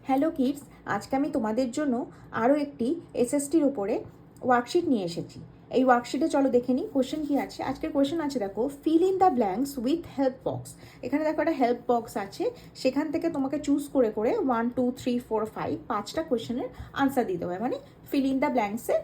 Hello kids, আজকে আমি তোমাদের জন্য আরও একটি এসএসটির ওপরে ওয়ার্কশিট নিয়ে এসেছি। এই ওয়ার্কশিটে চলো দেখে নিই কোশ্চেন কী আছে। আজকের কোশ্চেন আছে, দেখো, fill in the blanks with help box. এখানে দেখো একটা হেল্প বক্স আছে, সেখান থেকে তোমাকে চুজ করে করে 1 2 3 4 5 5টা কোশ্চেনের আনসার দিতে হবে, মানে ফিল ইন দ্য ব্ল্যাঙ্কসে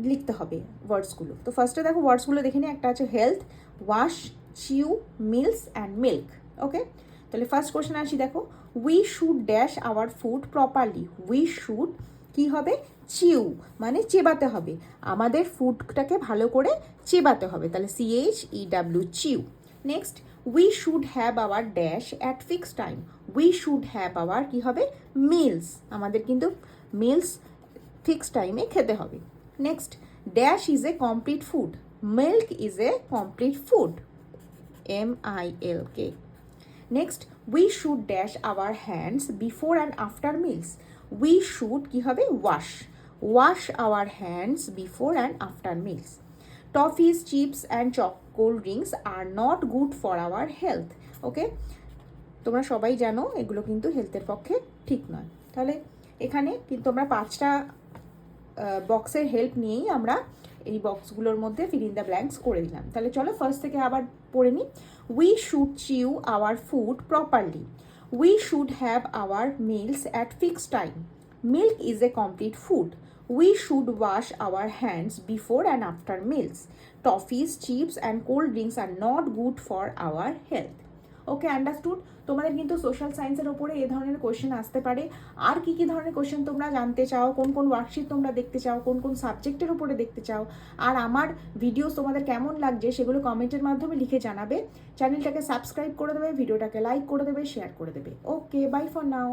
লিখতে হবে ওয়ার্ডসগুলো। তো ফার্স্টে দেখো ওয়ার্ডসগুলো দেখে নিই। একটা আছে health, wash, chew, meals and milk. Okay, তাহলে ফার্স্ট কোশ্চেন আসি। দেখো, we should dash our food properly. We should কী হবে? চিউ, মানে চেবাতে হবে, আমাদের ফুডটাকে ভালো করে চেবাতে হবে, তাহলে CHEW, chew. Next, we should have our dash at fixed time. We should have our কী হবে? মিলস, আমাদের কিন্তু মিলস ফিক্সড টাইমে খেতে হবে। Next, dash is a complete food. Milk is a complete food, MILK. Next, we should dash our hands before and after meals. We should কী হবে? Wash, wash our hands before and after meals. Toffees, chips and cold drinks are not good for our health. Okay, তোমরা সবাই জানো এগুলো কিন্তু হেলথের পক্ষে ঠিক নয়। তাহলে এখানে কিন্তু আমরা 5টা বক্সের হেল্প নিয়েই আমরা এই বক্সগুলোর মধ্যে ফিল ইন দ্য ব্ল্যাঙ্কস করে দিলাম। তাহলে চলো ফার্স্ট থেকে আবার পড়ে নিই। We should chew our food properly. We should have our meals at fixed time. Milk is a complete food. We should wash our hands before and after meals. Toffees, chips and cold drinks are not good for our health. Okay, understood. তোমাদের কিন্তু social সায়েন্সের ওপরে এ ধরনের question আসতে পারে। আর কি কি ধরনের কোশ্চেন তোমরা জানতে চাও, কোন কোন ওয়ার্কশিট তোমরা দেখতে চাও, কোন কোন সাবজেক্টের উপরে দেখতে চাও, আর আমার ভিডিওস তোমাদের কেমন লাগছে সেগুলো কমেন্টের মাধ্যমে লিখে জানাবে। চ্যানেলটাকে সাবস্ক্রাইব করে দেবে, ভিডিওটাকে লাইক করে দেবে, শেয়ার করে দেবে। ওকে, বাই ফর নাও।